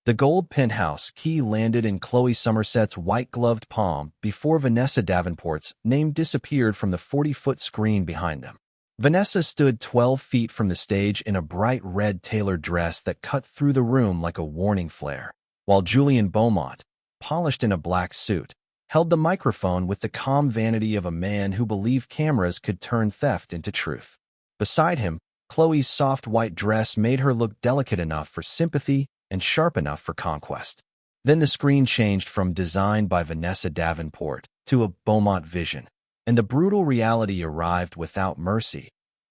The gold penthouse key landed in Chloe Somerset's white-gloved palm before Vanessa Davenport's name disappeared from the 40-foot screen behind them. Vanessa stood 12 feet from the stage in a bright red tailored dress that cut through the room like a warning flare, while Julian Beaumont, polished in a black suit, held the microphone with the calm vanity of a man who believed cameras could turn theft into truth. Beside him, Chloe's soft white dress made her look delicate enough for sympathy and sharp enough for conquest. Then the screen changed from "Designed by Vanessa Davenport" to a Beaumont vision, and the brutal reality arrived without mercy.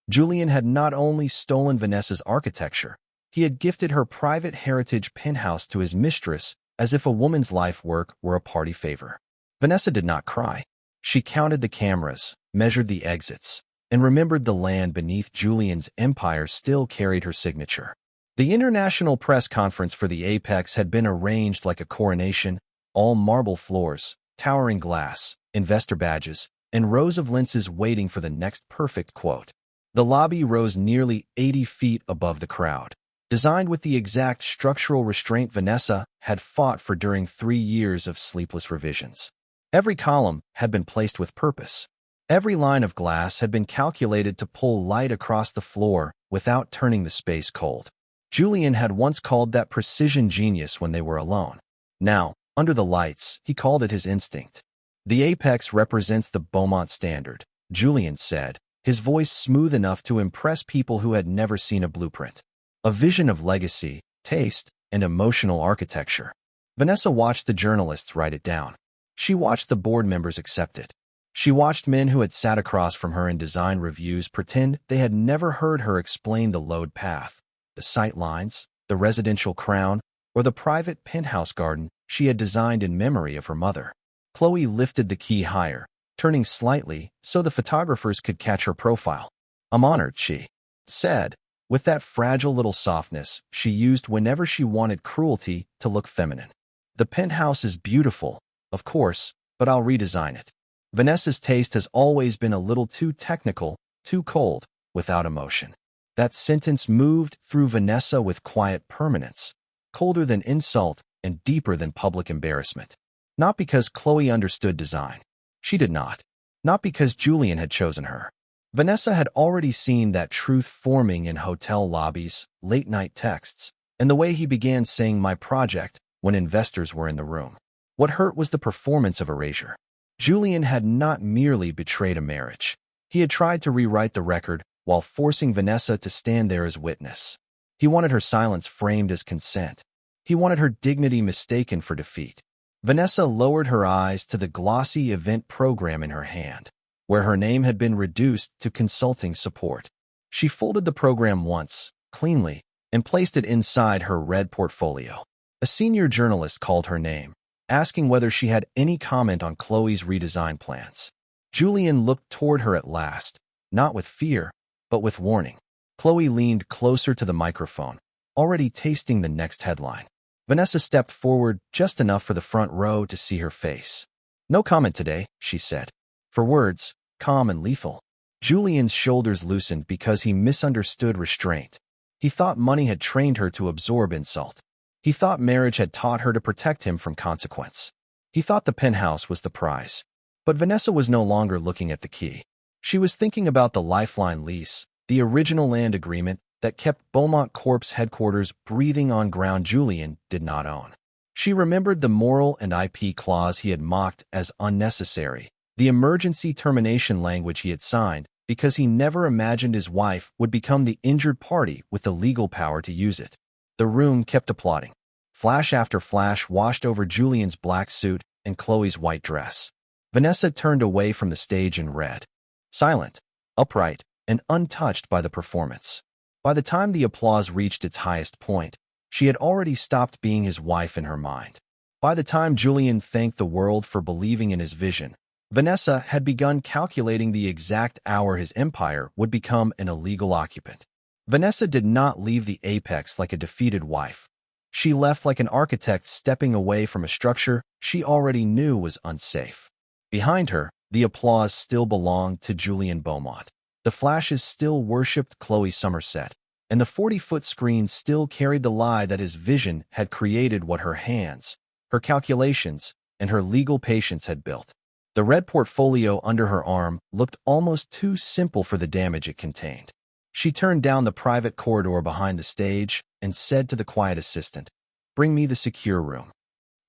Julian had not only stolen Vanessa's architecture, he had gifted her private heritage penthouse to his mistress as if a woman's life work were a party favor. Vanessa did not cry. She counted the cameras, measured the exits, and remembered the land beneath Julian's empire still carried her signature. The international press conference for the Apex had been arranged like a coronation, all marble floors, towering glass, investor badges, and rows of lenses waiting for the next perfect quote. The lobby rose nearly 80 feet above the crowd, designed with the exact structural restraint Vanessa had fought for during 3 years of sleepless revisions. Every column had been placed with purpose. Every line of glass had been calculated to pull light across the floor without turning the space cold. Julian had once called that precision genius when they were alone. Now, under the lights, he called it his instinct. The Apex represents the Beaumont standard, Julian said, his voice smooth enough to impress people who had never seen a blueprint. A vision of legacy, taste, and emotional architecture. Vanessa watched the journalists write it down. She watched the board members accept it. She watched men who had sat across from her in design reviews pretend they had never heard her explain the load path, the sight lines, the residential crown, or the private penthouse garden she had designed in memory of her mother. Chloe lifted the key higher, turning slightly so the photographers could catch her profile. "I'm honored," she said, with that fragile little softness she used whenever she wanted cruelty to look feminine. "The penthouse is beautiful, of course, but I'll redesign it." Vanessa's taste has always been a little too technical, too cold, without emotion. That sentence moved through Vanessa with quiet permanence, colder than insult and deeper than public embarrassment. Not because Chloe understood design. She did not. Not because Julian had chosen her. Vanessa had already seen that truth forming in hotel lobbies, late-night texts, and the way he began saying "my project" when investors were in the room. What hurt was the performance of erasure. Julian had not merely betrayed a marriage. He had tried to rewrite the record while forcing Vanessa to stand there as witness. He wanted her silence framed as consent. He wanted her dignity mistaken for defeat. Vanessa lowered her eyes to the glossy event program in her hand, where her name had been reduced to consulting support. She folded the program once, cleanly, and placed it inside her red portfolio. A senior journalist called her name, asking whether she had any comment on Chloe's redesign plans. Julian looked toward her at last, not with fear, but with warning. Chloe leaned closer to the microphone, already tasting the next headline. Vanessa stepped forward just enough for the front row to see her face. "No comment today," she said. For words, calm and lethal. Julian's shoulders loosened because he misunderstood restraint. He thought money had trained her to absorb insult. He thought marriage had taught her to protect him from consequence. He thought the penthouse was the prize. But Vanessa was no longer looking at the key. She was thinking about the Lifeline Lease, the original land agreement that kept Beaumont Corp's headquarters breathing on ground Julian did not own. She remembered the moral and IP clause he had mocked as unnecessary, the emergency termination language he had signed because he never imagined his wife would become the injured party with the legal power to use it. The room kept applauding. Flash after flash washed over Julian's black suit and Chloe's white dress. Vanessa turned away from the stage and read, silent, upright, and untouched by the performance. By the time the applause reached its highest point, she had already stopped being his wife in her mind. By the time Julian thanked the world for believing in his vision, Vanessa had begun calculating the exact hour his empire would become an illegal occupant. Vanessa did not leave the Apex like a defeated wife. She left like an architect stepping away from a structure she already knew was unsafe. Behind her, the applause still belonged to Julian Beaumont. The flashes still worshipped Chloe Somerset, and the 40-foot screen still carried the lie that his vision had created what her hands, her calculations, and her legal patience had built. The red portfolio under her arm looked almost too simple for the damage it contained. She turned down the private corridor behind the stage and said to the quiet assistant, "Bring me the secure room."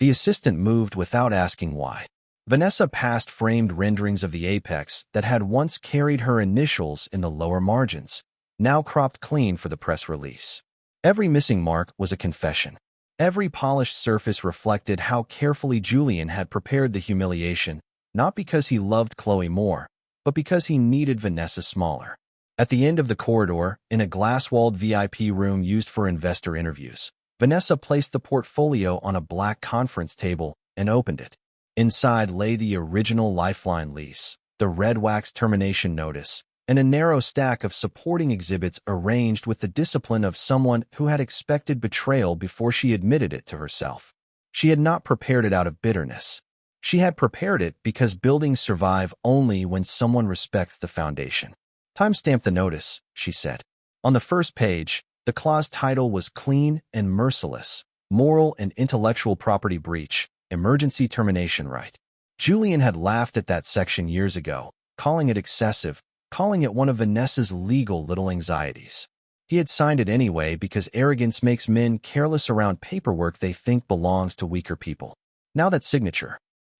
The assistant moved without asking why. Vanessa passed framed renderings of the apex that had once carried her initials in the lower margins, now cropped clean for the press release. Every missing mark was a confession. Every polished surface reflected how carefully Julian had prepared the humiliation, not because he loved Chloe more, but because he needed Vanessa smaller. At the end of the corridor, in a glass-walled VIP room used for investor interviews, Vanessa placed the portfolio on a black conference table and opened it. Inside lay the original Lifeline lease, the red wax termination notice, and a narrow stack of supporting exhibits arranged with the discipline of someone who had expected betrayal before she admitted it to herself. She had not prepared it out of bitterness. She had prepared it because buildings survive only when someone respects the foundation. "Timestamp the notice," she said. On the first page, the clause title was Clean and Merciless, Moral and Intellectual Property Breach, Emergency Termination Right. Julian had laughed at that section years ago, calling it excessive, calling it one of Vanessa's legal little anxieties. He had signed it anyway because arrogance makes men careless around paperwork they think belongs to weaker people. Now that signature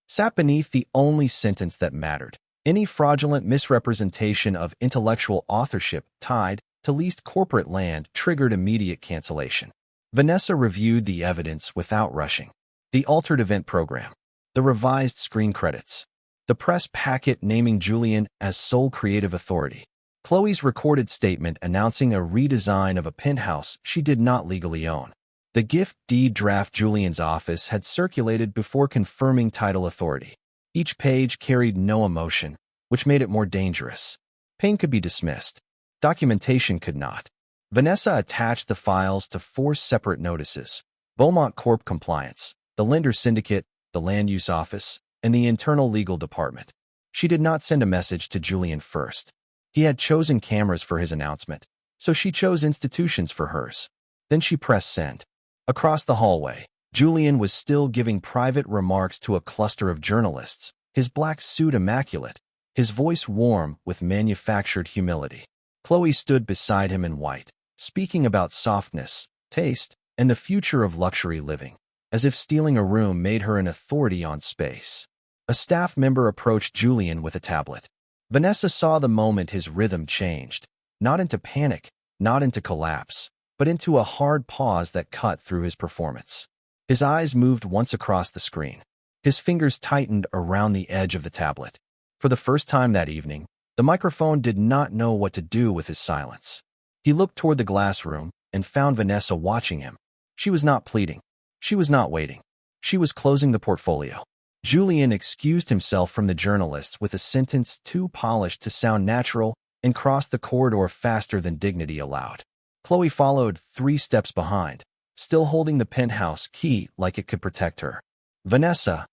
sat beneath the only sentence that mattered. Any fraudulent misrepresentation of intellectual authorship tied to leased corporate land triggered immediate cancellation. Vanessa reviewed the evidence without rushing. The altered event program, the revised screen credits, the press packet naming Julian as sole creative authority, Chloe's recorded statement announcing a redesign of a penthouse she did not legally own. The gift deed draft Julian's office had circulated before confirming title authority. Each page carried no emotion, which made it more dangerous. Pain could be dismissed. Documentation could not. Vanessa attached the files to 4 separate notices: Beaumont Corp Compliance, the Lender Syndicate, the Land Use Office, and the Internal Legal Department. She did not send a message to Julian first. He had chosen cameras for his announcement, so she chose institutions for hers. Then she pressed send. Across the hallway, Julian was still giving private remarks to a cluster of journalists, his black suit immaculate, his voice warm with manufactured humility. Chloe stood beside him in white, speaking about softness, taste, and the future of luxury living, as if stealing a room made her an authority on space. A staff member approached Julian with a tablet. Vanessa saw the moment his rhythm changed, not into panic, not into collapse, but into a hard pause that cut through his performance. His eyes moved once across the screen. His fingers tightened around the edge of the tablet. For the first time that evening, the microphone did not know what to do with his silence. He looked toward the glass room and found Vanessa watching him. She was not pleading. She was not waiting. She was closing the portfolio. Julian excused himself from the journalists with a sentence too polished to sound natural and crossed the corridor faster than dignity allowed. Chloe followed 3 steps behind, still holding the penthouse key like it could protect her. "Vanessa,"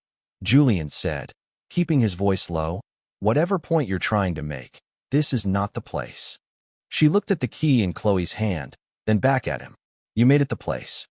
Julian said, keeping his voice low, "whatever point you're trying to make, this is not the place." She looked at the key in Chloe's hand, then back at him. "You made it the place."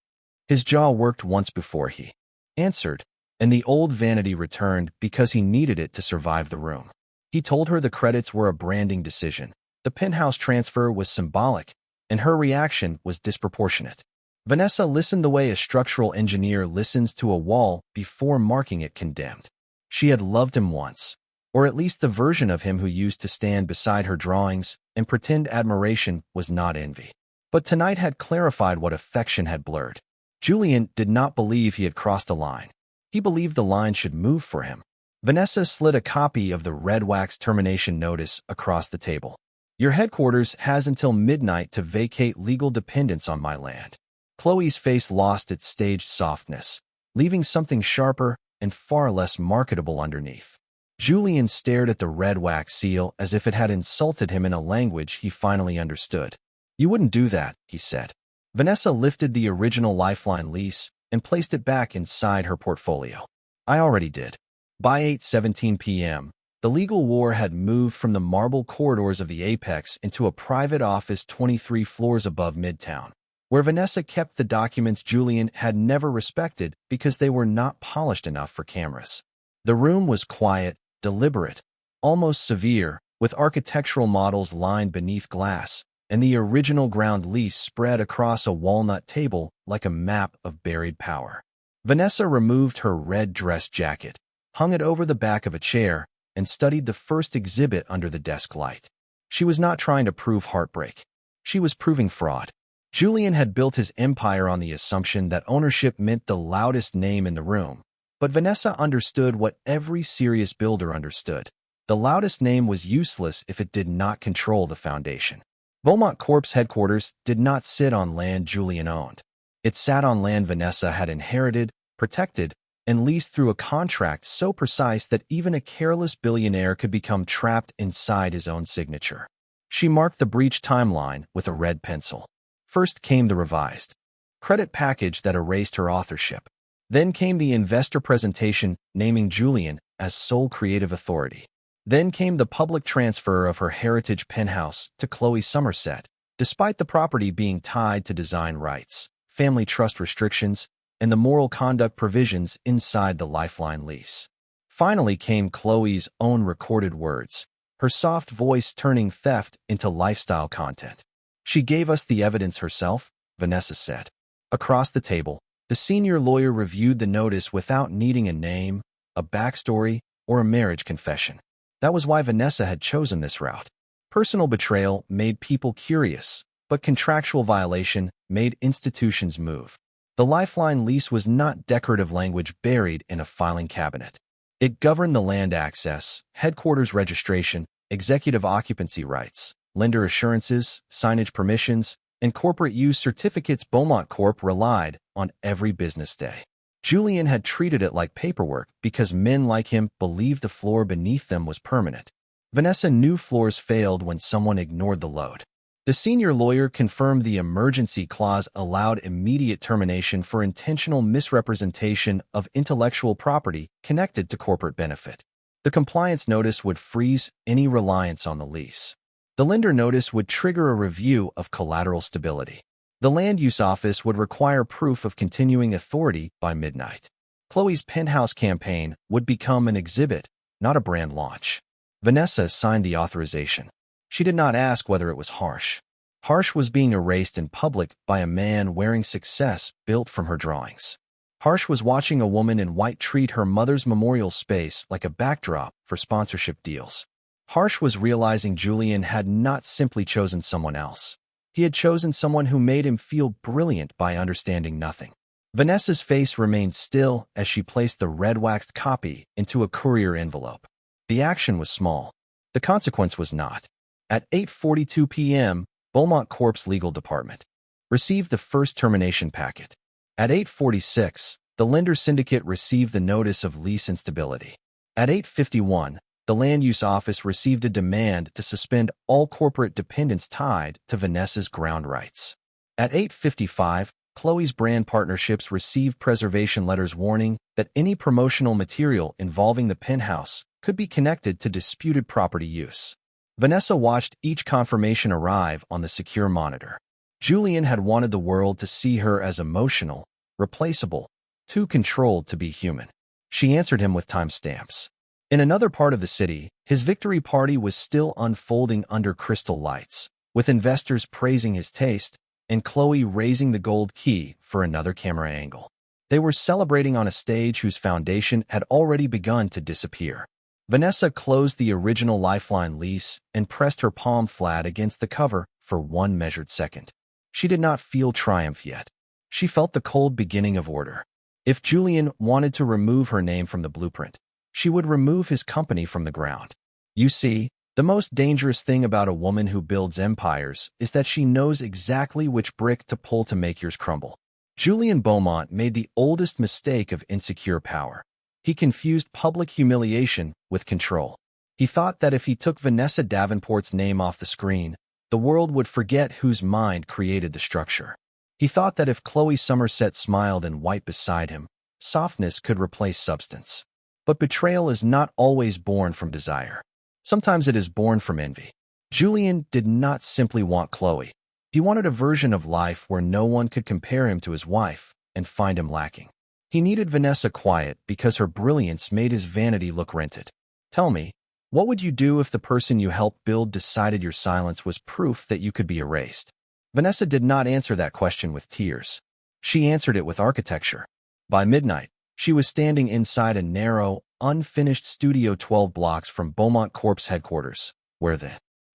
His jaw worked once before he answered, and the old vanity returned because he needed it to survive the room. He told her the credits were a branding decision. The penthouse transfer was symbolic, and her reaction was disproportionate. Vanessa listened the way a structural engineer listens to a wall before marking it condemned. She had loved him once, or at least the version of him who used to stand beside her drawings and pretend admiration was not envy. But tonight had clarified what affection had blurred. Julian did not believe he had crossed a line. He believed the line should move for him. Vanessa slid a copy of the red wax termination notice across the table. "Your headquarters has until midnight to vacate legal dependence on my land." Chloe's face lost its staged softness, leaving something sharper and far less marketable underneath. Julian stared at the red wax seal as if it had insulted him in a language he finally understood. "You wouldn't do that," he said. Vanessa lifted the original Lifeline lease and placed it back inside her portfolio. "I already did." By 8:17 p.m., The legal war had moved from the marble corridors of the Apex into a private office 23 floors above Midtown, where Vanessa kept the documents Julian had never respected because they were not polished enough for cameras. The room was quiet, deliberate, almost severe, with architectural models lined beneath glass, and the original ground lease spread across a walnut table like a map of buried power. Vanessa removed her red dress jacket, hung it over the back of a chair, and studied the first exhibit under the desk light. She was not trying to prove heartbreak. She was proving fraud. Julian had built his empire on the assumption that ownership meant the loudest name in the room. But Vanessa understood what every serious builder understood. The loudest name was useless if it did not control the foundation. Beaumont Corp's headquarters did not sit on land Julian owned. It sat on land Vanessa had inherited, protected, and leased through a contract so precise that even a careless billionaire could become trapped inside his own signature. She marked the breach timeline with a red pencil. First came the revised credit package that erased her authorship. Then came the investor presentation naming Julian as sole creative authority. Then came the public transfer of her heritage penthouse to Chloe Somerset, despite the property being tied to design rights, family trust restrictions, and the moral conduct provisions inside the Lifeline lease. Finally came Chloe's own recorded words, her soft voice turning theft into lifestyle content. She gave us the evidence herself, Vanessa said. Across the table, the senior lawyer reviewed the notice without needing a name, a backstory, or a marriage confession. That was why Vanessa had chosen this route. Personal betrayal made people curious, but contractual violation made institutions move. The Lifeline lease was not decorative language buried in a filing cabinet. It governed the land access, headquarters registration, executive occupancy rights, lender assurances, signage permissions, and corporate use certificates. Beaumont Corp relied on every business day. Julian had treated it like paperwork because men like him believed the floor beneath them was permanent. Vanessa knew floors failed when someone ignored the load. The senior lawyer confirmed the emergency clause allowed immediate termination for intentional misrepresentation of intellectual property connected to corporate benefit. The compliance notice would freeze any reliance on the lease. The lender notice would trigger a review of collateral stability. The land use office would require proof of continuing authority by midnight. Chloe's Penthouse campaign would become an exhibit, not a brand launch. Vanessa signed the authorization. She did not ask whether it was harsh. Harsh was being erased in public by a man wearing success built from her drawings. Harsh was watching a woman in white treat her mother's memorial space like a backdrop for sponsorship deals. Harsh was realizing Julian had not simply chosen someone else. He had chosen someone who made him feel brilliant by understanding nothing. Vanessa's face remained still as she placed the red-waxed copy into a courier envelope. The action was small. The consequence was not. At 8:42 p.m., Beaumont Corp's legal department received the first termination packet. At 8:46, the lender syndicate received the notice of lease instability. At 8:51, the land use office received a demand to suspend all corporate dependents tied to Vanessa's ground rights. At 8:55, Chloe's brand partnerships received preservation letters warning that any promotional material involving the penthouse could be connected to disputed property use. Vanessa watched each confirmation arrive on the secure monitor. Julian had wanted the world to see her as emotional, replaceable, too controlled to be human. She answered him with timestamps. In another part of the city, his victory party was still unfolding under crystal lights, with investors praising his taste and Chloe raising the gold key for another camera angle. They were celebrating on a stage whose foundation had already begun to disappear. Vanessa closed the original Lifeline lease and pressed her palm flat against the cover for one measured second. She did not feel triumph yet. She felt the cold beginning of order. If Julian wanted to remove her name from the blueprint, she would remove his company from the ground. You see, the most dangerous thing about a woman who builds empires is that she knows exactly which brick to pull to make yours crumble. Julian Beaumont made the oldest mistake of insecure power. He confused public humiliation with control. He thought that if he took Vanessa Davenport's name off the screen, the world would forget whose mind created the structure. He thought that if Chloe Somerset smiled in white beside him, softness could replace substance. But betrayal is not always born from desire. Sometimes it is born from envy. Julian did not simply want Chloe. He wanted a version of life where no one could compare him to his wife and find him lacking. He needed Vanessa quiet because her brilliance made his vanity look rented. Tell me, what would you do if the person you helped build decided your silence was proof that you could be erased? Vanessa did not answer that question with tears. She answered it with architecture. By midnight, she was standing inside a narrow, unfinished studio 12 blocks from Beaumont Corp's headquarters, where the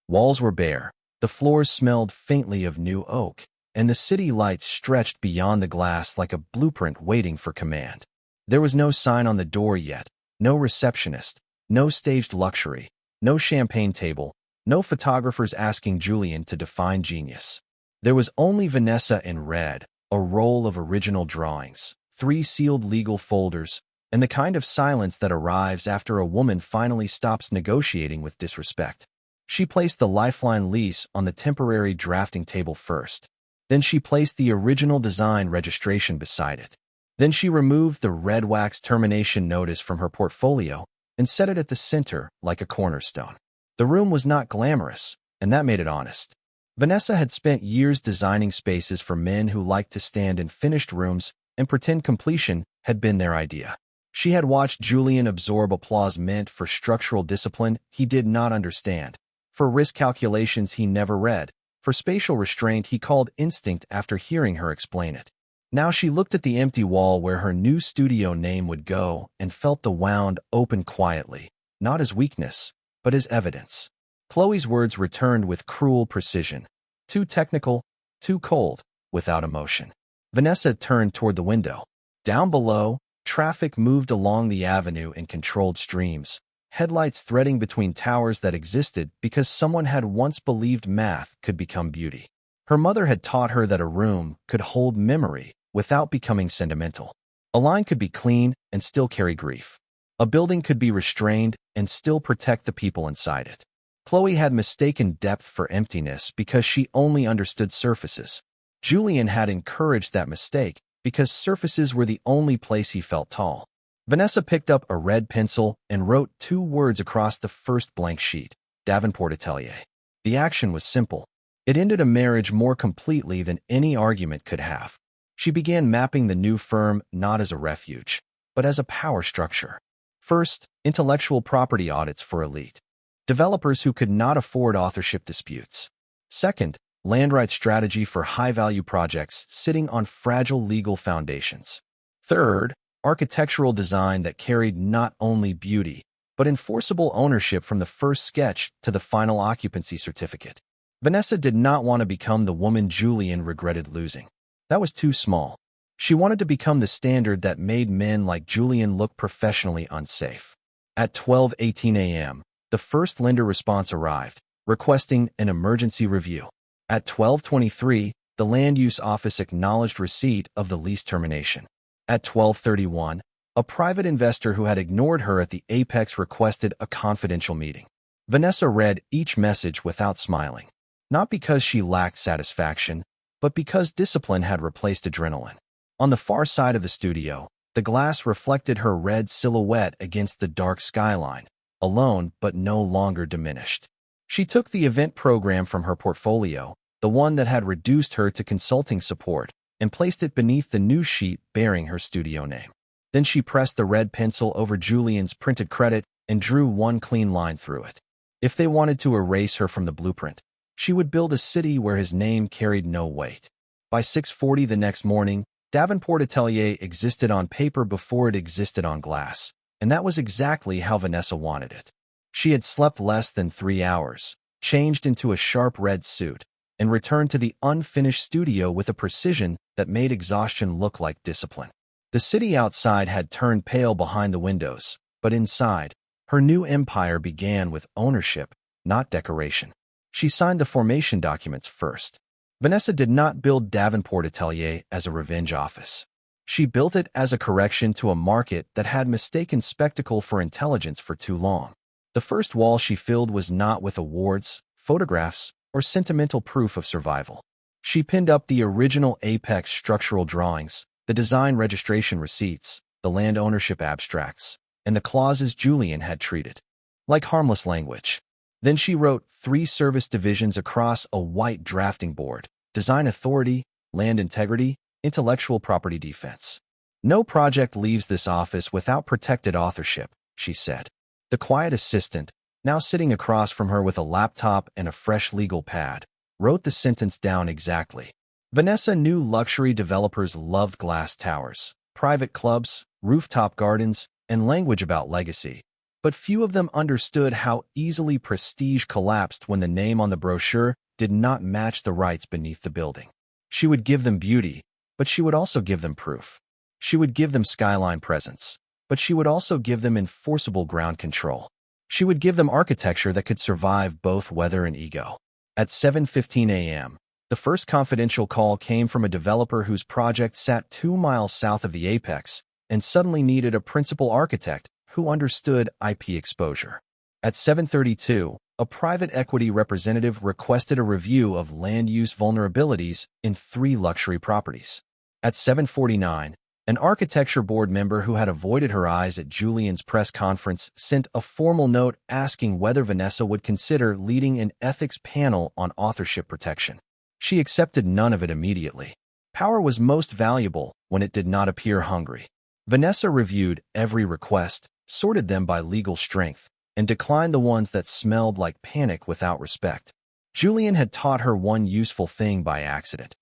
walls were bare, the floors smelled faintly of new oak, and the city lights stretched beyond the glass like a blueprint waiting for command. There was no sign on the door yet, no receptionist, no staged luxury, no champagne table, no photographers asking Julian to define genius. There was only Vanessa in red, a roll of original drawings, 3 sealed legal folders, and the kind of silence that arrives after a woman finally stops negotiating with disrespect. She placed the Lifeline Lease on the temporary drafting table first. Then she placed the original design registration beside it. Then she removed the red wax termination notice from her portfolio and set it at the center like a cornerstone. The room was not glamorous, and that made it honest. Vanessa had spent years designing spaces for men who liked to stand in finished rooms and pretend completion had been their idea. She had watched Julian absorb applause meant for structural discipline he did not understand, for risk calculations he never read, for spatial restraint he called instinct after hearing her explain it. Now she looked at the empty wall where her new studio name would go and felt the wound open quietly, not as weakness, but as evidence. Chloe's words returned with cruel precision. Too technical, too cold, without emotion. Vanessa turned toward the window. Down below, traffic moved along the avenue in controlled streams, headlights threading between towers that existed because someone had once believed math could become beauty. Her mother had taught her that a room could hold memory without becoming sentimental. A line could be clean and still carry grief. A building could be restrained and still protect the people inside it. Chloe had mistaken depth for emptiness because she only understood surfaces. Julian had encouraged that mistake because surfaces were the only place he felt tall. Vanessa picked up a red pencil and wrote 2 words across the first blank sheet: Davenport Atelier. The action was simple. It ended a marriage more completely than any argument could have. She began mapping the new firm not as a refuge, but as a power structure. First, intellectual property audits for elite developers who could not afford authorship disputes. Second, land rights strategy for high-value projects sitting on fragile legal foundations. Third, architectural design that carried not only beauty, but enforceable ownership from the first sketch to the final occupancy certificate. Vanessa did not want to become the woman Julian regretted losing. That was too small. She wanted to become the standard that made men like Julian look professionally unsafe. At 12:18 a.m., the first lender response arrived, requesting an emergency review. At 12:23, the land use office acknowledged receipt of the lease termination. At 12:31, a private investor who had ignored her at the apex requested a confidential meeting. Vanessa read each message without smiling, not because she lacked satisfaction, but because discipline had replaced adrenaline. On the far side of the studio, the glass reflected her red silhouette against the dark skyline, alone but no longer diminished. She took the event program from her portfolio, the one that had reduced her to consulting support, and placed it beneath the new sheet bearing her studio name. Then she pressed the red pencil over Julian's printed credit and drew one clean line through it. If they wanted to erase her from the blueprint, she would build a city where his name carried no weight. By 6:40 the next morning, Davenport Atelier existed on paper before it existed on glass, and that was exactly how Vanessa wanted it. She had slept less than 3 hours, changed into a sharp red suit, and returned to the unfinished studio with a precision that made exhaustion look like discipline. The city outside had turned pale behind the windows, but inside, her new empire began with ownership, not decoration. She signed the formation documents first. Vanessa did not build Davenport Atelier as a revenge office. She built it as a correction to a market that had mistaken spectacle for intelligence for too long. The first wall she filled was not with awards, photographs, or sentimental proof of survival. She pinned up the original Apex structural drawings, the design registration receipts, the land ownership abstracts, and the clauses Julian had treated like harmless language. Then she wrote 3 service divisions across a white drafting board: design authority, land integrity, intellectual property defense. No project leaves this office without protected authorship, she said. The quiet assistant, now sitting across from her with a laptop and a fresh legal pad, wrote the sentence down exactly. Vanessa knew luxury developers loved glass towers, private clubs, rooftop gardens, and language about legacy. But few of them understood how easily prestige collapsed when the name on the brochure did not match the rights beneath the building. She would give them beauty, but she would also give them proof. She would give them skyline presence, but she would also give them enforceable ground control. She would give them architecture that could survive both weather and ego. At 7:15 a.m., the first confidential call came from a developer whose project sat 2 miles south of the apex and suddenly needed a principal architect who understood IP exposure. At 7:32, a private equity representative requested a review of land use vulnerabilities in 3 luxury properties. At 7:49, an architecture board member who had avoided her eyes at Julian's press conference sent a formal note asking whether Vanessa would consider leading an ethics panel on authorship protection. She accepted none of it immediately. Power was most valuable when it did not appear hungry. Vanessa reviewed every request, sorted them by legal strength, and declined the ones that smelled like panic without respect. Julian had taught her one useful thing by accident.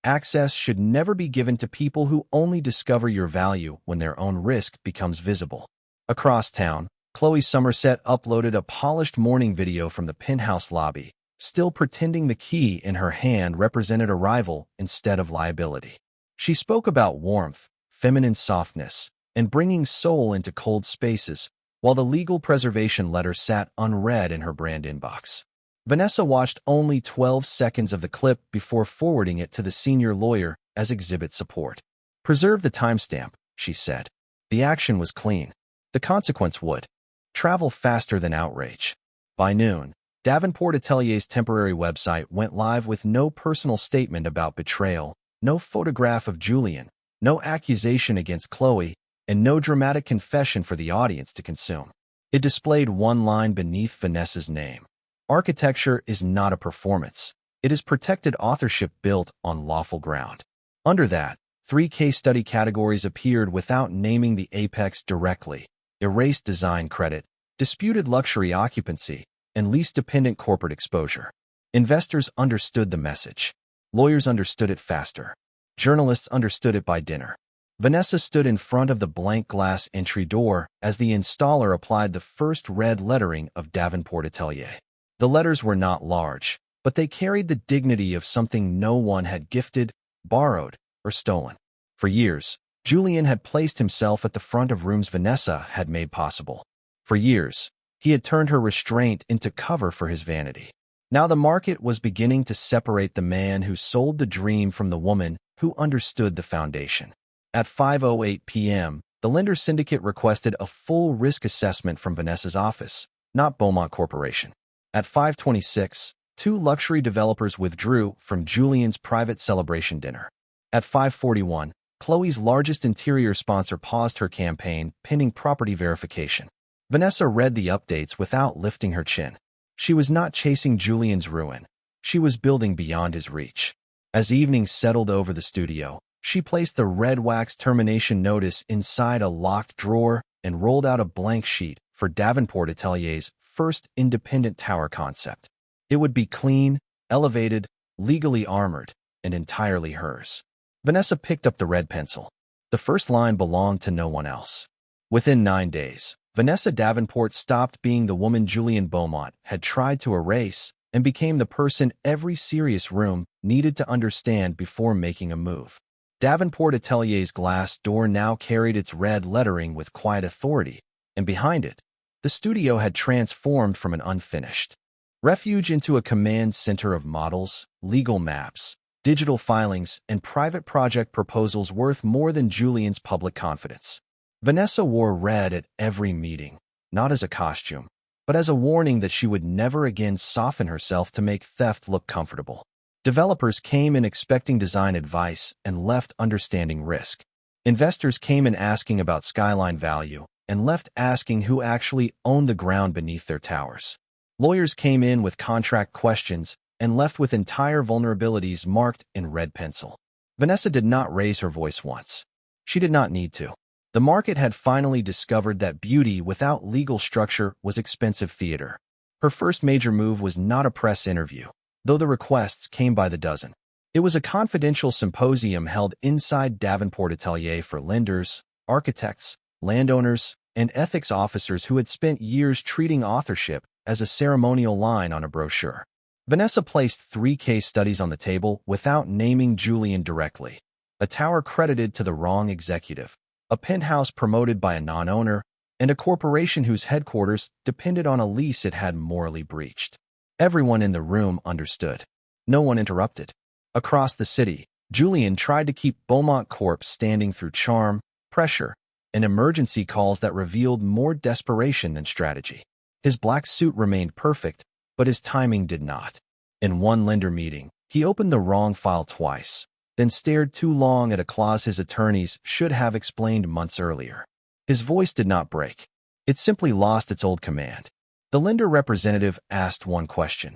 Access should never be given to people who only discover your value when their own risk becomes visible. Across town, Chloe Somerset uploaded a polished morning video from the Penthouse lobby, still pretending the key in her hand represented arrival instead of liability. She spoke about warmth, feminine softness, and bringing soul into cold spaces, while the legal preservation letter sat unread in her brand inbox. Vanessa watched only 12 seconds of the clip before forwarding it to the senior lawyer as exhibit support. "Preserve the timestamp," she said. The action was clean. The consequence would travel faster than outrage. By noon, Davenport Atelier's temporary website went live with no personal statement about betrayal, no photograph of Julian, no accusation against Chloe, and no dramatic confession for the audience to consume. It displayed one line beneath Vanessa's name: "Architecture is not a performance. It is protected authorship built on lawful ground." Under that, 3 case study categories appeared without naming the apex directly: erased design credit, disputed luxury occupancy, and lease-dependent corporate exposure. Investors understood the message. Lawyers understood it faster. Journalists understood it by dinner. Vanessa stood in front of the blank glass entry door as the installer applied the first red lettering of Davenport Atelier. The letters were not large, but they carried the dignity of something no one had gifted, borrowed, or stolen. For years, Julian had placed himself at the front of rooms Vanessa had made possible. For years, he had turned her restraint into cover for his vanity. Now the market was beginning to separate the man who sold the dream from the woman who understood the foundation. At 5:08 p.m., the lender syndicate requested a full risk assessment from Vanessa's office, not Beaumont Corporation. At 5:26, 2 luxury developers withdrew from Julian's private celebration dinner. At 5:41, Chloe's largest interior sponsor paused her campaign, pending property verification. Vanessa read the updates without lifting her chin. She was not chasing Julian's ruin. She was building beyond his reach. As evening settled over the studio, she placed the red wax termination notice inside a locked drawer and rolled out a blank sheet for Davenport Atelier's first independent tower concept. It would be clean, elevated, legally armored, and entirely hers. Vanessa picked up the red pencil. The first line belonged to no one else. Within 9 days, Vanessa Davenport stopped being the woman Julian Beaumont had tried to erase and became the person every serious room needed to understand before making a move. Davenport Atelier's glass door now carried its red lettering with quiet authority, and behind it, the studio had transformed from an unfinished refuge into a command center of models, legal maps, digital filings, and private project proposals worth more than Julian's public confidence. Vanessa wore red at every meeting, not as a costume, but as a warning that she would never again soften herself to make theft look comfortable. Developers came in expecting design advice and left understanding risk. Investors came in asking about skyline value, and left asking who actually owned the ground beneath their towers. Lawyers came in with contract questions and left with entire vulnerabilities marked in red pencil. Vanessa did not raise her voice once. She did not need to. The market had finally discovered that beauty without legal structure was expensive theater. Her first major move was not a press interview, though the requests came by the dozen. It was a confidential symposium held inside Davenport Atelier for lenders, architects, landowners, and ethics officers who had spent years treating authorship as a ceremonial line on a brochure. Vanessa placed 3 case studies on the table without naming Julian directly. A tower credited to the wrong executive, a penthouse promoted by a non-owner, and a corporation whose headquarters depended on a lease it had morally breached. Everyone in the room understood. No one interrupted. Across the city, Julian tried to keep Beaumont Corp standing through charm, pressure, and emergency calls that revealed more desperation than strategy. His black suit remained perfect, but his timing did not. In one lender meeting, he opened the wrong file twice, then stared too long at a clause his attorneys should have explained months earlier. His voice did not break. It simply lost its old command. The lender representative asked one question: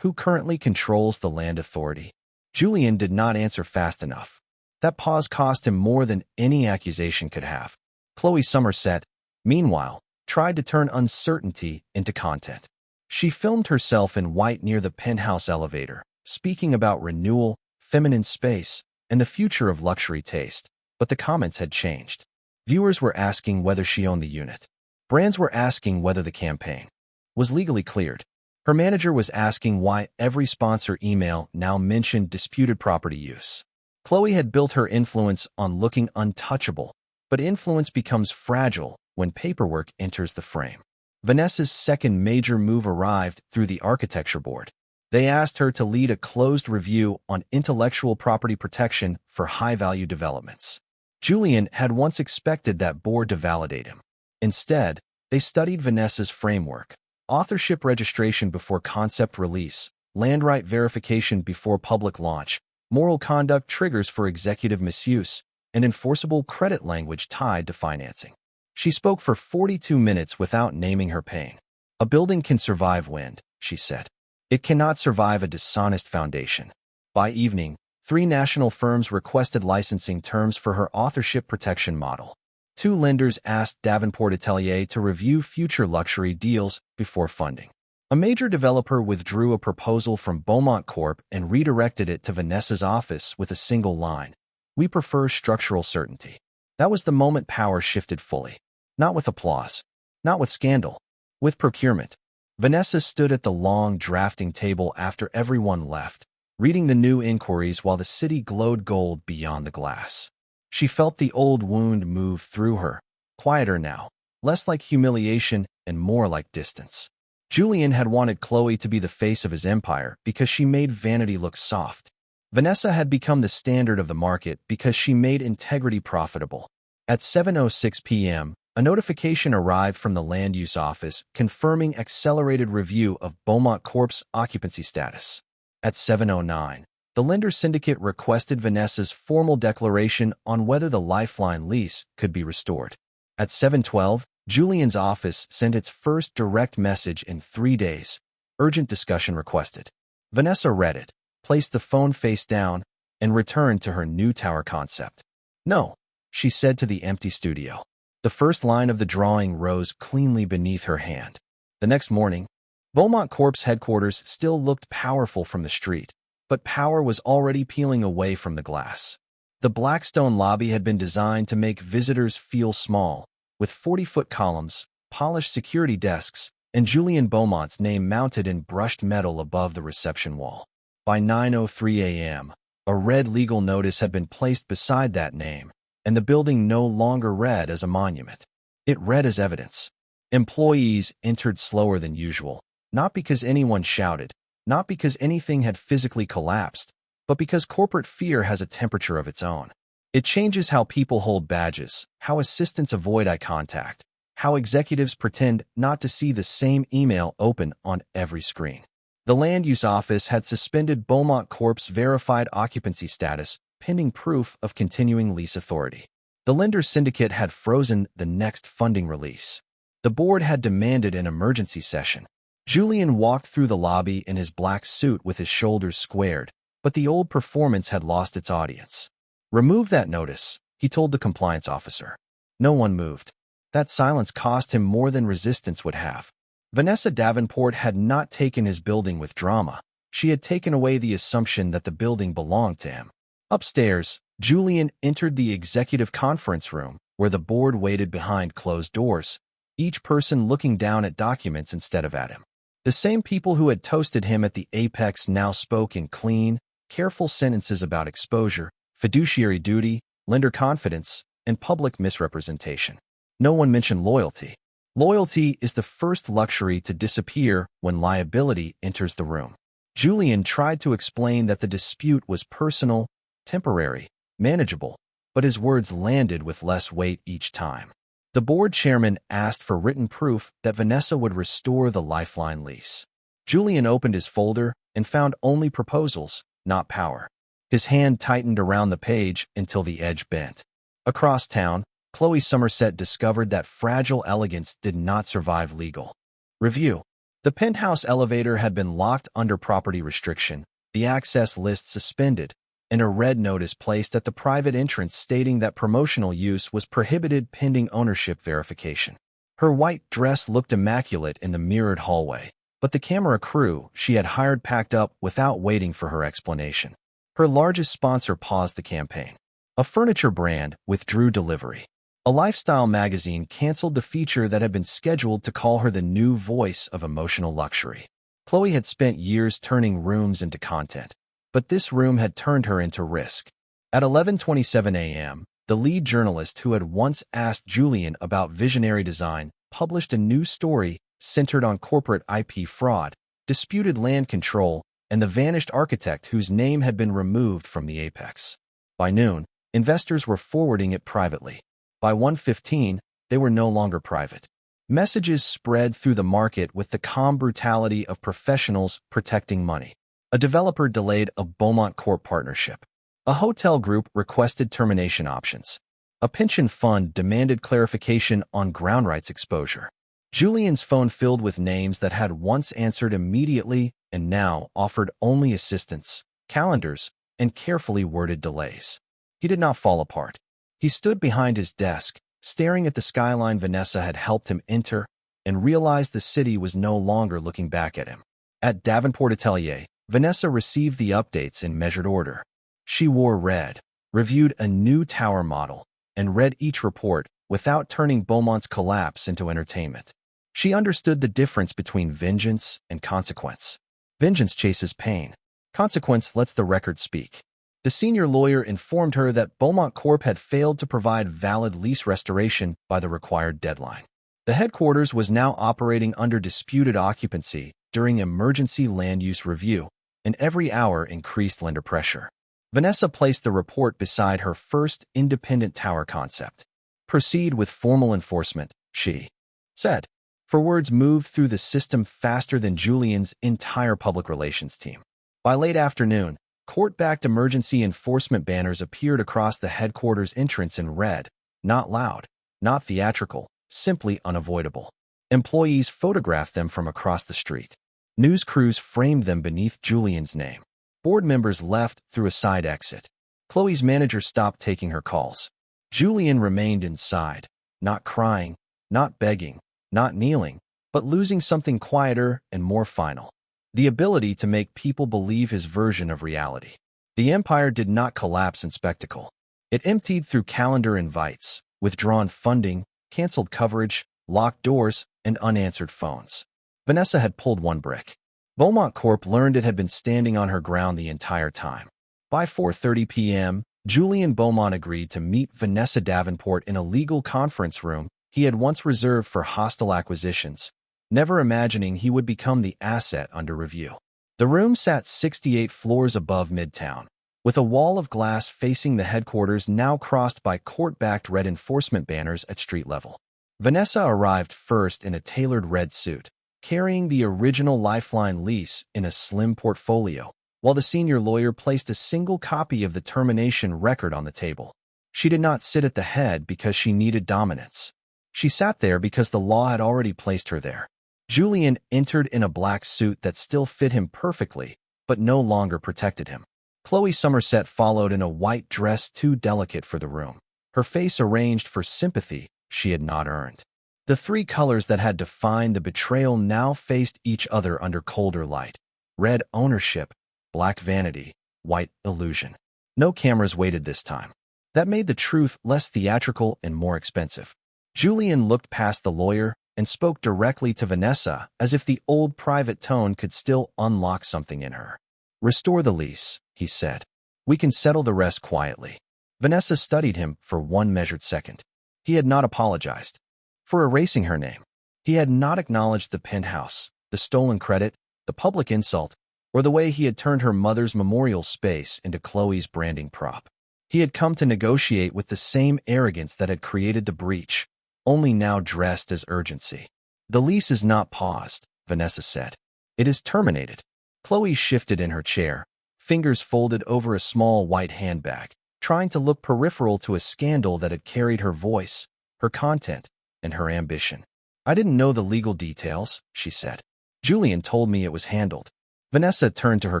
who currently controls the land authority? Julian did not answer fast enough. That pause cost him more than any accusation could have. Chloe Somerset, meanwhile, tried to turn uncertainty into content. She filmed herself in white near the penthouse elevator, speaking about renewal, feminine space, and the future of luxury taste. But the comments had changed. Viewers were asking whether she owned the unit. Brands were asking whether the campaign was legally cleared. Her manager was asking why every sponsor email now mentioned disputed property use. Chloe had built her influence on looking untouchable, but influence becomes fragile when paperwork enters the frame. Vanessa's second major move arrived through the architecture board. They asked her to lead a closed review on intellectual property protection for high-value developments. Julian had once expected that board to validate him. Instead, they studied Vanessa's framework: authorship registration before concept release, land right verification before public launch, moral conduct triggers for executive misuse, and enforceable credit language tied to financing. She spoke for 42 minutes without naming her pain. A building can survive wind, she said. It cannot survive a dishonest foundation. By evening, 3 national firms requested licensing terms for her authorship protection model. 2 lenders asked Davenport Atelier to review future luxury deals before funding. A major developer withdrew a proposal from Beaumont Corp and redirected it to Vanessa's office with a single line: "We prefer structural certainty." That was the moment power shifted fully. Not with applause, not with scandal, with procurement. Vanessa stood at the long drafting table after everyone left, reading the new inquiries while the city glowed gold beyond the glass. She felt the old wound move through her, quieter now, less like humiliation and more like distance. Julian had wanted Chloe to be the face of his empire because she made vanity look soft. Vanessa had become the standard of the market because she made integrity profitable. At 7:06 p.m., a notification arrived from the land use office confirming accelerated review of Beaumont Corp's occupancy status. At 7:09, the lender syndicate requested Vanessa's formal declaration on whether the Lifeline lease could be restored. At 7:12, Julian's office sent its first direct message in 3 days: urgent discussion requested. Vanessa read it, placed the phone face down, and returned to her new tower concept. "No," she said to the empty studio. The first line of the drawing rose cleanly beneath her hand. The next morning, Beaumont Corp's headquarters still looked powerful from the street, but power was already peeling away from the glass. The Blackstone lobby had been designed to make visitors feel small, with 40-foot columns, polished security desks, and Julian Beaumont's name mounted in brushed metal above the reception wall. By 9:03 a.m., a red legal notice had been placed beside that name, and the building no longer read as a monument. It read as evidence. Employees entered slower than usual, not because anyone shouted, not because anything had physically collapsed, but because corporate fear has a temperature of its own. It changes how people hold badges, how assistants avoid eye contact, how executives pretend not to see the same email open on every screen. The land use office had suspended Beaumont Corp's verified occupancy status pending proof of continuing lease authority. The lender syndicate had frozen the next funding release. The board had demanded an emergency session. Julian walked through the lobby in his black suit with his shoulders squared, but the old performance had lost its audience. "Remove that notice," he told the compliance officer. No one moved. That silence cost him more than resistance would have. Vanessa Davenport had not taken his building with drama. She had taken away the assumption that the building belonged to him. Upstairs, Julian entered the executive conference room, where the board waited behind closed doors, each person looking down at documents instead of at him. The same people who had toasted him at the apex now spoke in clean, careful sentences about exposure, fiduciary duty, lender confidence, and public misrepresentation. No one mentioned loyalty. Loyalty is the first luxury to disappear when liability enters the room. Julian tried to explain that the dispute was personal, temporary, manageable, but his words landed with less weight each time. The board chairman asked for written proof that Vanessa would restore the Lifeline lease. Julian opened his folder and found only proposals, not power. His hand tightened around the page until the edge bent. Across town, Chloe Somerset discovered that fragile elegance did not survive legal review. The penthouse elevator had been locked under property restriction, the access list suspended, and a red notice placed at the private entrance stating that promotional use was prohibited pending ownership verification. Her white dress looked immaculate in the mirrored hallway, but the camera crew she had hired packed up without waiting for her explanation. Her largest sponsor paused the campaign. A furniture brand withdrew delivery. A lifestyle magazine canceled the feature that had been scheduled to call her the new voice of emotional luxury. Chloe had spent years turning rooms into content, but this room had turned her into risk. At 11:27 a.m., the lead journalist who had once asked Julian about visionary design published a new story centered on corporate IP fraud, disputed land control, and the vanished architect whose name had been removed from the apex. By noon, investors were forwarding it privately. By 1:15, they were no longer private. Messages spread through the market with the calm brutality of professionals protecting money. A developer delayed a Beaumont Corp partnership. A hotel group requested termination options. A pension fund demanded clarification on ground rights exposure. Julian's phone filled with names that had once answered immediately and now offered only assistance, calendars, and carefully worded delays. He did not fall apart. He stood behind his desk, staring at the skyline Vanessa had helped him enter, and realized the city was no longer looking back at him. At Davenport Atelier, Vanessa received the updates in measured order. She wore red, reviewed a new tower model, and read each report without turning Beaumont's collapse into entertainment. She understood the difference between vengeance and consequence. Vengeance chases pain. Consequence lets the record speak. The senior lawyer informed her that Beaumont Corp had failed to provide valid lease restoration by the required deadline. The headquarters was now operating under disputed occupancy during emergency land use review, and every hour increased lender pressure. Vanessa placed the report beside her first independent tower concept. "Proceed with formal enforcement," she said. Her words moved through the system faster than Julian's entire public relations team. By late afternoon, court-backed emergency enforcement banners appeared across the headquarters entrance in red, not loud, not theatrical, simply unavoidable. Employees photographed them from across the street. News crews framed them beneath Julian's name. Board members left through a side exit. Chloe's manager stopped taking her calls. Julian remained inside, not crying, not begging, not kneeling, but losing something quieter and more final. The ability to make people believe his version of reality. The empire did not collapse in spectacle. It emptied through calendar invites, withdrawn funding, canceled coverage, locked doors, and unanswered phones. Vanessa had pulled one brick. Beaumont Corp learned it had been standing on her ground the entire time. By 4:30 p.m., Julian Beaumont agreed to meet Vanessa Davenport in a legal conference room he had once reserved for hostile acquisitions, never imagining he would become the asset under review. The room sat 68 floors above Midtown, with a wall of glass facing the headquarters now crossed by court-backed red enforcement banners at street level. Vanessa arrived first in a tailored red suit, carrying the original Lifeline lease in a slim portfolio, while the senior lawyer placed a single copy of the termination record on the table. She did not sit at the head because she needed dominance. She sat there because the law had already placed her there. Julian entered in a black suit that still fit him perfectly, but no longer protected him. Chloe Somerset followed in a white dress too delicate for the room, her face arranged for sympathy she had not earned. The three colors that had defined the betrayal now faced each other under colder light. Red ownership, black vanity, white illusion. No cameras waited this time. That made the truth less theatrical and more expensive. Julian looked past the lawyer and spoke directly to Vanessa as if the old private tone could still unlock something in her. "Restore the lease," he said. "We can settle the rest quietly." Vanessa studied him for one measured second. He had not apologized for erasing her name. He had not acknowledged the penthouse, the stolen credit, the public insult, or the way he had turned her mother's memorial space into Chloe's branding prop. He had come to negotiate with the same arrogance that had created the breach, only now dressed as urgency. "The lease is not paused," Vanessa said. "It is terminated." Chloe shifted in her chair, fingers folded over a small white handbag, trying to look peripheral to a scandal that had carried her voice, her content, and her ambition. "I didn't know the legal details," she said. "Julian told me it was handled." Vanessa turned to her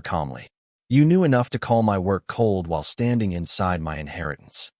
calmly. "You knew enough to call my work cold while standing inside my inheritance."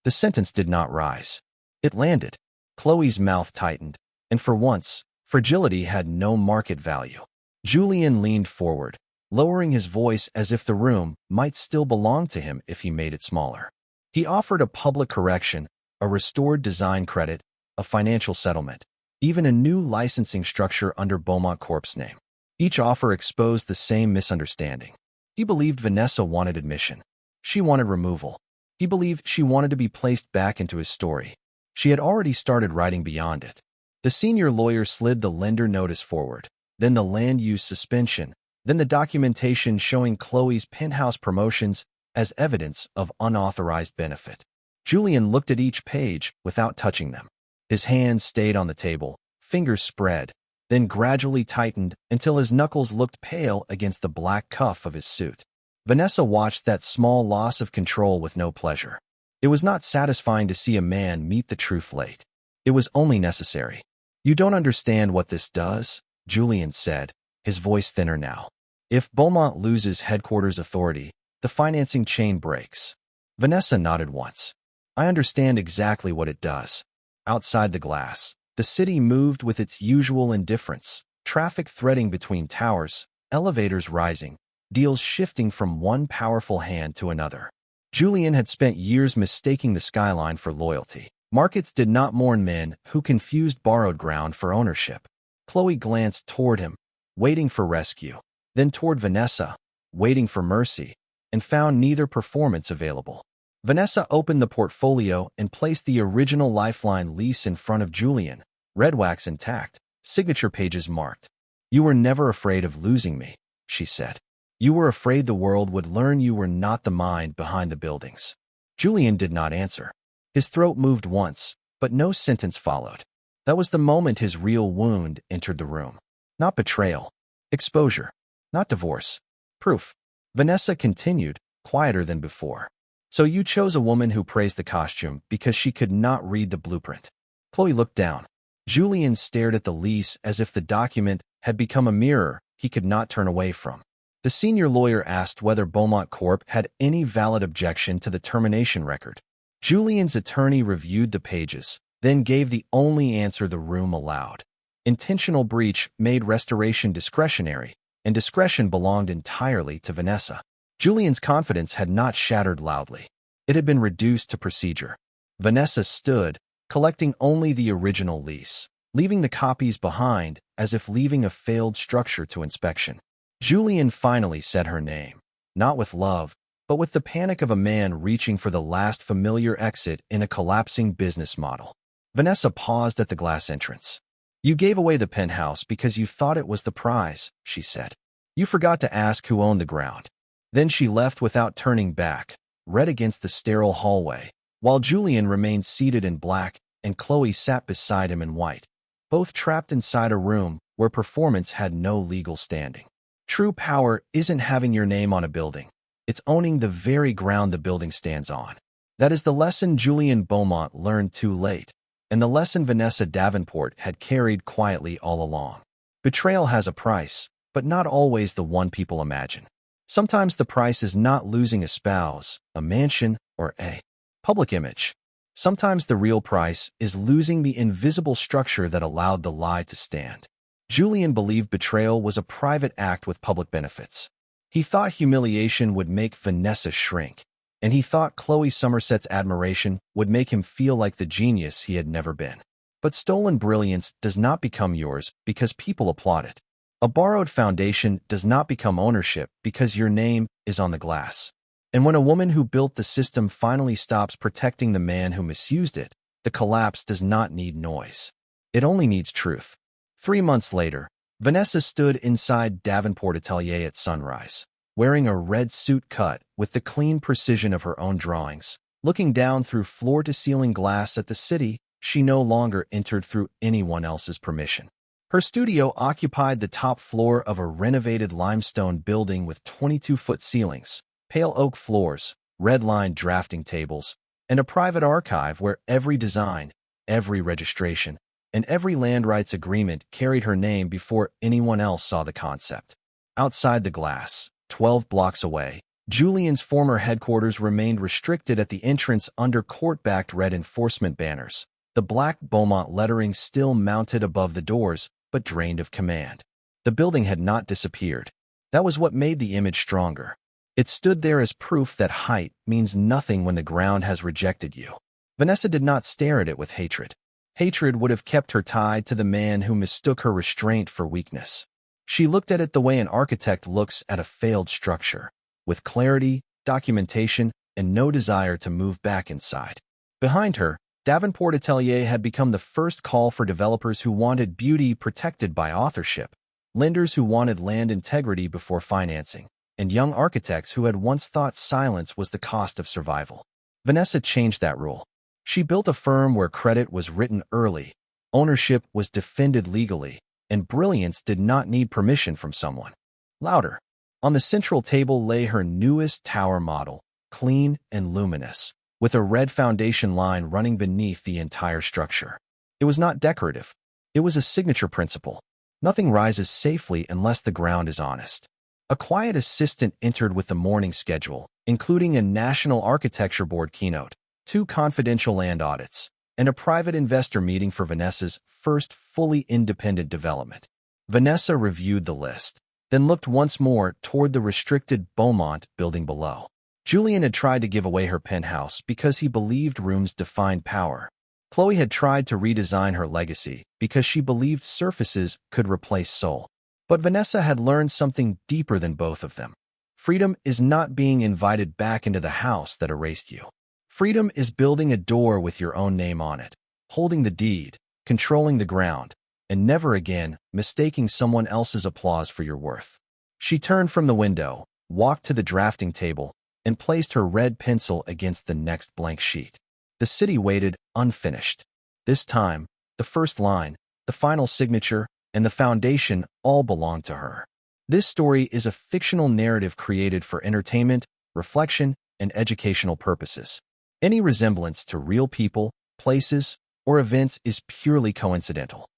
The sentence did not rise. It landed. Chloe's mouth tightened, and for once, fragility had no market value. Julian leaned forward, lowering his voice as if the room might still belong to him if he made it smaller. He offered a public correction, a restored design credit, a financial settlement, even a new licensing structure under Beaumont Corp's name. Each offer exposed the same misunderstanding. He believed Vanessa wanted admission. She wanted removal. He believed she wanted to be placed back into his story. She had already started writing beyond it. The senior lawyer slid the lender notice forward, then the land use suspension, then the documentation showing Chloe's penthouse promotions as evidence of unauthorized benefit. Julian looked at each page without touching them. His hands stayed on the table, fingers spread, then gradually tightened until his knuckles looked pale against the black cuff of his suit. Vanessa watched that small loss of control with no pleasure. It was not satisfying to see a man meet the truth late. It was only necessary. "You don't understand what this does," Julian said, his voice thinner now. "If Beaumont loses headquarters authority, the financing chain breaks." Vanessa nodded once. "I understand exactly what it does." Outside the glass, the city moved with its usual indifference, traffic threading between towers, elevators rising, deals shifting from one powerful hand to another. Julian had spent years mistaking the skyline for loyalty. Markets did not mourn men who confused borrowed ground for ownership. Chloe glanced toward him, waiting for rescue, then toward Vanessa, waiting for mercy, and found neither performance available. Vanessa opened the portfolio and placed the original Lifeline lease in front of Julian, red wax intact, signature pages marked. "You were never afraid of losing me," she said. "You were afraid the world would learn you were not the mind behind the buildings." Julian did not answer. His throat moved once, but no sentence followed. That was the moment his real wound entered the room. Not betrayal. Exposure. Not divorce. Proof. Vanessa continued, quieter than before. "So you chose a woman who praised the costume because she could not read the blueprint." Chloe looked down. Julian stared at the lease as if the document had become a mirror he could not turn away from. The senior lawyer asked whether Beaumont Corp had any valid objection to the termination record. Julian's attorney reviewed the pages, then gave the only answer the room allowed. Intentional breach made restoration discretionary, and discretion belonged entirely to Vanessa. Julian's confidence had not shattered loudly. It had been reduced to procedure. Vanessa stood, collecting only the original lease, leaving the copies behind as if leaving a failed structure to inspection. Julian finally said her name, not with love, but with the panic of a man reaching for the last familiar exit in a collapsing business model. Vanessa paused at the glass entrance. "You gave away the penthouse because you thought it was the prize," she said. "You forgot to ask who owned the ground." Then she left without turning back, red against the sterile hallway, while Julian remained seated in black and Chloe sat beside him in white, both trapped inside a room where performance had no legal standing. True power isn't having your name on a building. It's owning the very ground the building stands on. That is the lesson Julian Beaumont learned too late, and the lesson Vanessa Davenport had carried quietly all along. Betrayal has a price, but not always the one people imagine. Sometimes the price is not losing a spouse, a mansion, or a public image. Sometimes the real price is losing the invisible structure that allowed the lie to stand. Julian believed betrayal was a private act with public benefits. He thought humiliation would make Vanessa shrink, and he thought Chloe Somerset's admiration would make him feel like the genius he had never been. But stolen brilliance does not become yours because people applaud it. A borrowed foundation does not become ownership because your name is on the glass. And when a woman who built the system finally stops protecting the man who misused it, the collapse does not need noise. It only needs truth. 3 months later, Vanessa stood inside Davenport Atelier at sunrise, wearing a red suit cut with the clean precision of her own drawings. Looking down through floor-to-ceiling glass at the city, she no longer entered through anyone else's permission. Her studio occupied the top floor of a renovated limestone building with 22-foot ceilings, pale oak floors, red-lined drafting tables, and a private archive where every design, every registration, and every land rights agreement carried her name before anyone else saw the concept. Outside the glass, 12 blocks away, Julian's former headquarters remained restricted at the entrance under court-backed red enforcement banners, the black Beaumont lettering still mounted above the doors, but drained of command. The building had not disappeared. That was what made the image stronger. It stood there as proof that height means nothing when the ground has rejected you. Vanessa did not stare at it with hatred. Hatred would have kept her tied to the man who mistook her restraint for weakness. She looked at it the way an architect looks at a failed structure, with clarity, documentation, and no desire to move back inside. Behind her, Davenport Atelier had become the first call for developers who wanted beauty protected by authorship, lenders who wanted land integrity before financing, and young architects who had once thought silence was the cost of survival. Vanessa changed that rule. She built a firm where credit was written early, ownership was defended legally, and brilliance did not need permission from someone. Louder. On the central table lay her newest tower model, clean and luminous, with a red foundation line running beneath the entire structure. It was not decorative. It was a signature principle. Nothing rises safely unless the ground is honest. A quiet assistant entered with the morning schedule, including a National Architecture Board keynote, 2 confidential land audits, and a private investor meeting for Vanessa's first fully independent development. Vanessa reviewed the list, then looked once more toward the restricted Beaumont building below. Julian had tried to give away her penthouse because he believed rooms defined power. Chloe had tried to redesign her legacy because she believed surfaces could replace soul. But Vanessa had learned something deeper than both of them. Freedom is not being invited back into the house that erased you. Freedom is building a door with your own name on it, holding the deed, controlling the ground, and never again mistaking someone else's applause for your worth. She turned from the window, walked to the drafting table, and placed her red pencil against the next blank sheet. The city waited, unfinished. This time, the first line, the final signature, and the foundation all belonged to her. This story is a fictional narrative created for entertainment, reflection, and educational purposes. Any resemblance to real people, places, or events is purely coincidental.